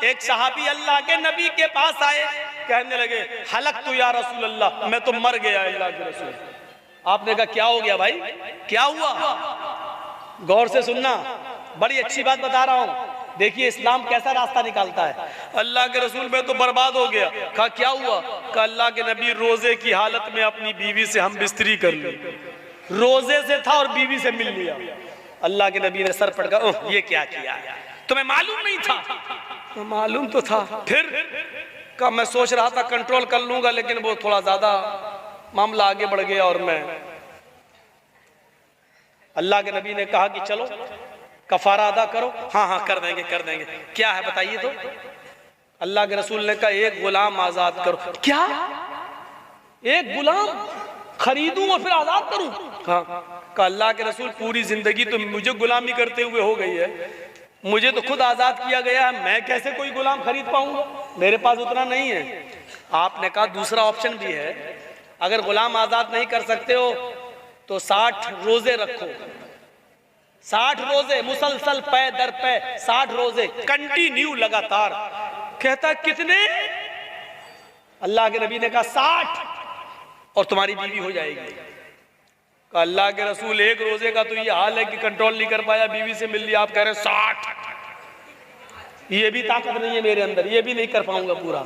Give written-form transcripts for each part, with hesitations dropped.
एक सहाबी अल्लाह के नबी के पास आए, कहने लगे हलक तू या रसूल अल्लाह, मैं तो मर गया अल्लाह के रसूल। आपने कहा क्या हो गया भाई, क्या हुआ? गौर से सुनना, बड़ी अच्छी बात बता रहा हूं। देखिए इस्लाम कैसा रास्ता निकालता है। अल्लाह के रसूल मैं तो बर्बाद हो गया। कहा क्या हुआ? कहा अल्लाह के नबी रोजे की हालत में अपनी बीवी से हम बिस्तरी कर ली, रोजे से था और बीवी से मिल लिया। अल्लाह के नबी ने सर पटका, ये क्या किया, तुम्हें मालूम नहीं था? तो मालूम तो था। फिर कहा मैं सोच रहा था कंट्रोल कर लूंगा, लेकिन वो थोड़ा ज्यादा मामला आगे बढ़ गया और मैं। अल्लाह के नबी ने कहा कि चलो कफारा अदा करो। हाँ हाँ कर देंगे कर देंगे। क्या है बताइए तो? अल्लाह के रसूल ने कहा एक गुलाम आजाद करो। क्या? एक गुलाम खरीदूं और फिर आजाद करूं? हाँ। कहा अल्लाह के रसूल पूरी जिंदगी तो मुझे गुलामी करते हुए हो गई है, मुझे तो खुद आजाद किया गया है, मैं कैसे कोई गुलाम खरीद पाऊंगा, मेरे पास उतना नहीं है। आपने कहा दूसरा ऑप्शन भी है, अगर गुलाम आजाद नहीं कर सकते हो तो 60 रोजे रखो। 60 रोजे मुसलसल पै दर पै 60 रोजे कंटिन्यू लगातार। कहता कितने? अल्लाह के नबी ने कहा 60 और तुम्हारी बीवी हो जाएगी। कहा अल्लाह के रसूल एक रोजे का तो ये हाल है कि कंट्रोल नहीं कर पाया, बीवी से मिल लिया, आप कह रहे 60? ये भी ताकत नहीं है मेरे अंदर, ये भी नहीं कर पाऊंगा पूरा।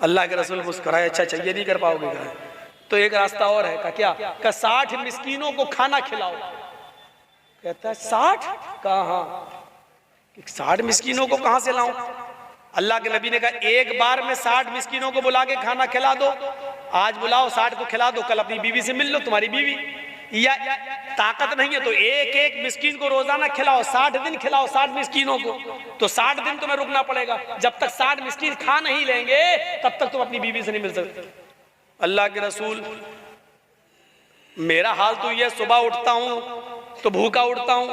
अल्लाह के रसूल मुस्कुराए, अच्छा अच्छा ये नहीं कर पाओगे? तो एक रास्ता और है। का क्या? का 60 मिस्कीनों को खाना खिलाओ। कहता है 60? कहा हाँ। 60 मिस्कीनों को कहां से लाऊं? अल्लाह के नबी ने कहा एक बार में 60 मिस्कीनों को बुला के खाना खिला दो। आज बुलाओ 60 को खिला दो, कल अपनी बीवी से मिल लो, तुम्हारी बीवी। या ताकत नहीं है तो एक एक मिस्कीन को रोजाना खिलाओ, 60 दिन खिलाओ 60 मिस्कीनों को, तो 60 दिन तुम्हें रुकना पड़ेगा। जब तक 60 मिस्कीन खा नहीं लेंगे तब तक तुम अपनी बीवी से नहीं मिल सकते। अल्लाह के रसूल मेरा हाल तो यह, सुबह उठता हूं तो भूखा उठता हूं,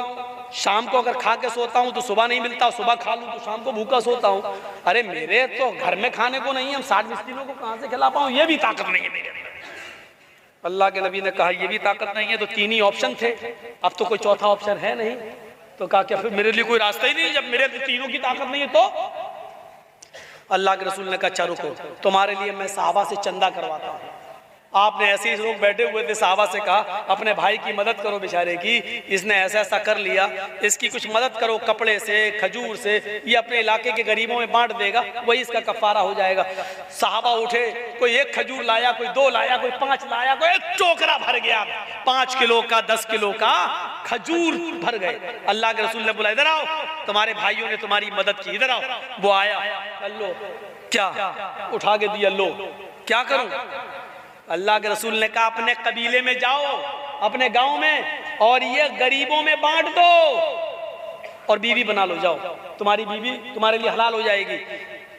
शाम को अगर खा के सोता हूं तो सुबह नहीं मिलता, सुबह खा लूं तो शाम को भूखा सोता हूं। अरे मेरे तो घर में खाने को नहीं है, हम 60 मिस्कीनों को कहां से खिला पाऊं? ये भी ताकत नहीं है मेरे अंदर। अल्लाह के नबी ने कहा ये भी ताकत नहीं है, तो 3 ही ऑप्शन थे, अब तो कोई चौथा ऑप्शन है नहीं। तो कहा क्या फिर मेरे लिए कोई रास्ता ही नहीं, जब मेरे तीनों की ताकत नहीं है तो? अल्लाह के रसूल ने कहा अच्छा रुको, तुम्हारे लिए मैं सहाबा से चंदा करवाता हूँ। आपने ऐसे ही लोग बैठे हुए थे, सहाबा से कहा अपने भाई की मदद करो बेचारे की, इसने ऐसा ऐसा कर लिया, इसकी कुछ मदद करो, कपड़े से, खजूर से, ये अपने इलाके के गरीबों में बांट देगा, वही इसका कफारा हो जाएगा। सहाबा उठे, कोई 1 खजूर लाया, कोई 2 लाया, कोई 5 लाया, कोई 1 टोकरा भर गया, 5 किलो का 10 किलो का खजूर भर गए। अल्लाह के रसूल ने बोला इधर आओ, तुम्हारे भाइयों ने तुम्हारी मदद की, इधर आओ। वो आया, लो क्या? उठा के दिया, लो क्या करूं? अल्लाह के रसूल ने कहा अपने कबीले में जाओ, अपने गांव में, और ये गरीबों में बांट दो और बीवी बना लो, जाओ तुम्हारी बीवी तुम्हारे लिए हलाल हो जाएगी।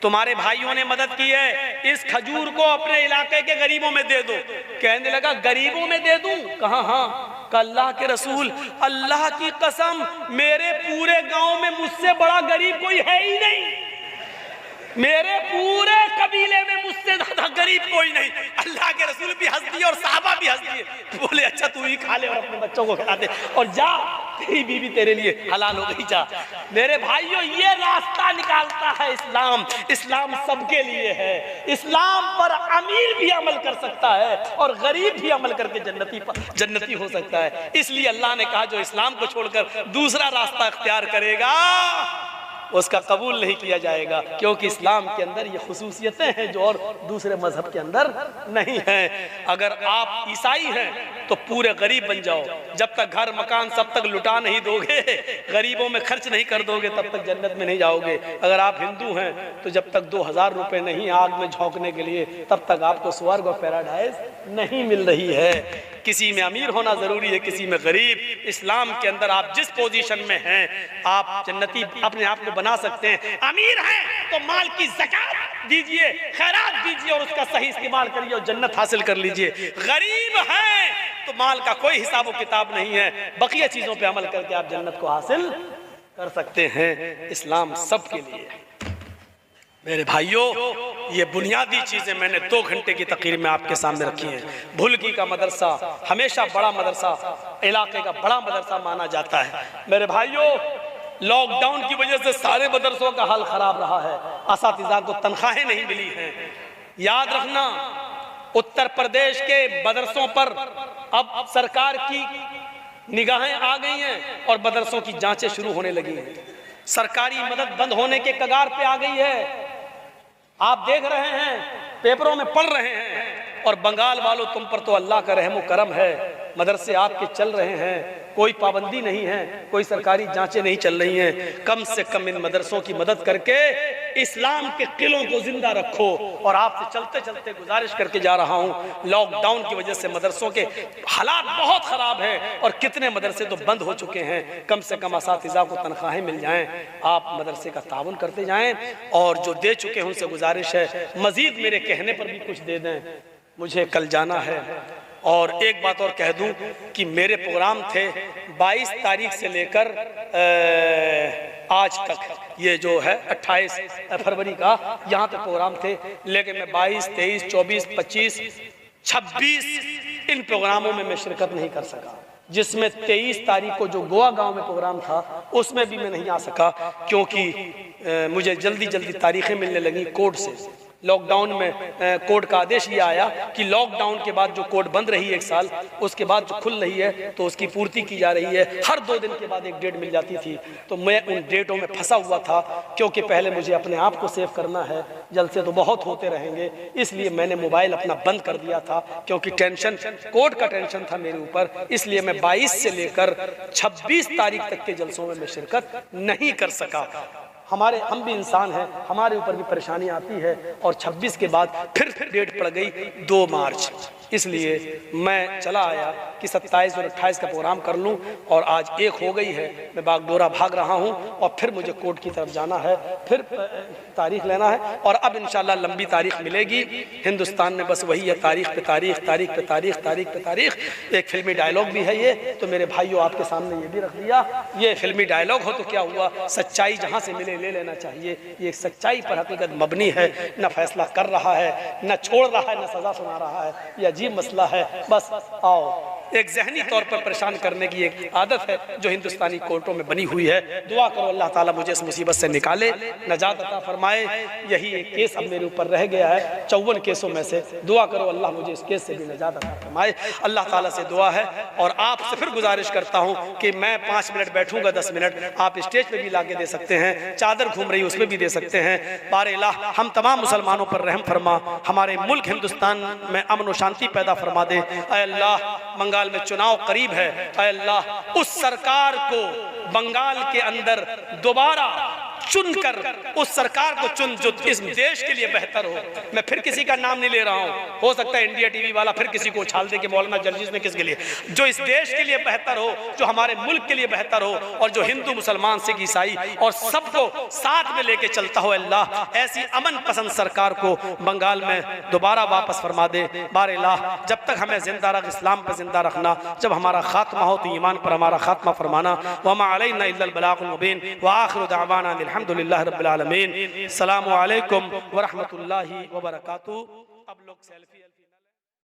तुम्हारे भाइयों ने मदद की है, इस खजूर को अपने इलाके के गरीबों में दे दो। कहने लगा गरीबों में दे दूं? कहा हाँ। का अल्लाह के रसूल अल्लाह की कसम मेरे पूरे गांव में मुझसे बड़ा गरीब कोई है ही नहीं, मेरे पूरे कबीले में मुझसे ज्यादा गरीब कोई नहीं। अल्लाह के रसूल भी हंस दिए और साहबा भी हंस दिए, बोले अच्छा तू ही खा ले और अपने बच्चों को खिला दे, और जा तेरी बीवी तेरे लिए हलाल हो गई, जा। मेरे भाइयों ये रास्ता निकालता है इस्लाम। इस्लाम सबके लिए है। इस्लाम पर अमीर भी अमल कर सकता है और गरीब भी अमल करके जन्नती हो सकता है। इसलिए अल्लाह ने कहा जो इस्लाम को छोड़कर दूसरा रास्ता अख्तियार करेगा उसका कबूल नहीं किया जाएगा, क्योंकि इस्लाम के अंदर ये खुसूसियतें हैं जो और दूसरे मजहब के अंदर नहीं हैं। अगर आप ईसाई हैं तो पूरे गरीब बन जाओ, जब तक घर मकान सब तक लुटा नहीं दोगे, गरीबों में खर्च नहीं कर दोगे, तब तक जन्नत में नहीं जाओगे। अगर आप हिंदू हैं तो जब तक 2000 रुपए नहीं आग में झोंकने के लिए, तब तक आपको स्वर्ग और पैराडाइज नहीं मिल रही है। किसी में अमीर होना जरूरी है, किसी में गरीब। इस्लाम के अंदर आप जिस पोजीशन में हैं आप जन्नती अपने आप को बना सकते हैं। अमीर हैं तो माल की ज़कात दीजिए, खैरात दीजिए और उसका सही इस्तेमाल करिए और जन्नत हासिल कर लीजिए। गरीब हैं तो माल का कोई हिसाब किताब नहीं है, बकिया चीजों पे अमल करके आप जन्नत को हासिल कर सकते हैं। इस्लाम सबके लिए। मेरे भाइयों ये बुनियादी चीजें मैंने 2 घंटे की तकरीर में आपके सामने रखी हैं। भुलकी का मदरसा हमेशा बड़ा मदरसा, इलाके का बड़ा मदरसा माना जाता है। मेरे भाइयों लॉकडाउन की वजह से सारे मदरसों का हाल खराब रहा है, असातिज़ा को तनख्वाहें नहीं मिली हैं। याद रखना, उत्तर प्रदेश के मदरसों पर अब सरकार की निगाहें आ गई हैं और मदरसों की जांचें शुरू होने लगी हैं। सरकारी मदद बंद होने के कगार पे आ गई है। आप देख रहे हैं, पेपरों में पढ़ रहे हैं। और बंगाल वालों, तुम पर तो अल्लाह का रहम करम है, मदरसे आपके चल रहे हैं, कोई पाबंदी नहीं है, कोई सरकारी जांचें नहीं चल रही हैं। कम से कम इन मदरसों की मदद करके इस्लाम के किलों को जिंदा रखो। और आपसे चलते चलते गुजारिश करके जा रहा हूं, लॉकडाउन की वजह से मदरसों के हालात बहुत खराब हैं और कितने मदरसे तो बंद हो चुके हैं। कम से कम असातिज़ा को तनख्वाहें मिल जाएं, आप मदरसे का ताउन करते जाएं। और जो दे चुके हैं उनसे गुजारिश है, मजीद मेरे कहने पर भी कुछ दे दें, मुझे कल जाना है। और एक बात और कह दूं कि मेरे प्रोग्राम थे 22 तारीख से लेकर आज तक, ये जो है 28 फरवरी का, यहाँ पे प्रोग्राम थे। लेकिन मैं 22, 23, 24, 25, 26 इन प्रोग्रामों में मैं शिरकत नहीं कर सका। जिसमें 23 तारीख को जो गोवा गांव में प्रोग्राम था उसमें भी मैं नहीं आ सका, क्योंकि मुझे जल्दी जल्दी तारीखें मिलने लगी कोर्ट से। लॉकडाउन में कोर्ट का आदेश ये आया कि लॉकडाउन के बाद जो कोर्ट बंद रही एक साल, उसके बाद जो खुल रही है तो उसकी पूर्ति की जा रही है। हर 2 दिन के बाद एक डेट मिल जाती थी। तो मैं उन डेटों में फंसा हुआ था, क्योंकि पहले मुझे अपने आप को सेव करना है, जलसे तो बहुत होते रहेंगे। इसलिए मैंने मोबाइल अपना बंद कर दिया था, क्योंकि टेंशन, कोर्ट का टेंशन था मेरे ऊपर। इसलिए मैं 22 से लेकर 26 तारीख तक के जलसों में मैं शिरकत नहीं कर सका। हम भी इंसान हैं, हमारे ऊपर भी परेशानी आती है। और 26 के बाद फिर डेट पड़ गई 2 मार्च। इसलिए मैं चला आया कि 27 और 28 का प्रोग्राम कर लूं। और आज 1 हो गई है, मैं बागडोरा भाग रहा हूं और फिर मुझे कोर्ट की तरफ जाना है, फिर तारीख लेना है। और अब इंशाल्लाह लंबी तारीख मिलेगी। हिंदुस्तान में बस वही है, तारीख पे तारीख, तारीख पे तारीख, तारीख पे तारीख। एक फिल्मी डायलॉग भी है ये, तो मेरे भाइयों आपके सामने ये भी रख दिया। ये फिल्मी डायलॉग हो तो क्या हुआ, सच्चाई जहाँ से मिले ले लेना चाहिए। ये सच्चाई पर हकीकत मबनी है, न फैसला कर रहा है, न छोड़ रहा है, न सजा सुना रहा है। ये अजीब मसला है। बस आओ, एक जहनी तौर पर परेशान करने की एक आदत है जो हिंदुस्तानी कोर्टों में बनी हुई है। दुआ करो अल्लाह ताला मुझे इस मुसीबत से निकाले, नजात अता फरमाए। यही एक केस अब मेरे ऊपर रह गया है 54 केसों में से। दुआ करो अल्लाह मुझे इस केस से भी नजात अता फरमाए। अल्लाह ताला से दुआ है। और आपसे फिर गुजारिश करता हूँ कि मैं 5 मिनट बैठूंगा, 10 मिनट आप स्टेज पे भी ला के दे सकते हैं, चादर घूम रही उसमें भी दे सकते हैं। बारे अल्लाह हम तमाम मुसलमानों पर रहम फरमा, हमारे मुल्क हिंदुस्तान में अमन व शांति पैदा फरमा दे। ऐ अल्लाह, बंगाल में चुनाव करीब है, ऐ अल्लाह उस सरकार को बंगाल के अंदर दोबारा चुनकर उस सरकार को चुन जो इस देश के लिए बेहतर हो। मैं फिर किसी का नाम नहीं ले रहा हूँ, हो सकता है इंडिया टीवी वाला फिर किसी को उछाल दे कि मौलाना जर्जिस में किसके लिए, जो इस देश के लिए बेहतर हो, जो हमारे मुल्क के लिए बेहतर हो, और जो हिंदू मुसलमान सिख ईसाई और सबको साथ में लेके चलता हो। अल्लाह ऐसी अमन पसंद सरकार को बंगाल में दोबारा वापस फरमा दे। बारे अल्लाह जब तक हमें जिंदा रख, इस्लाम पर जिंदा रखना, जब हमारा खात्मा हो तो ईमान पर हमारा खात्मा फरमाना। वमा अलैना इल्लल बलागुल मुबीन व आखिरु दअवाना अल्हम्दुलिल्लाहि रब्बिल आलमीन। अस्सलामु अलैकुम व रहमतुल्लाहि व बरकातुहू। अब लोग सेल्फी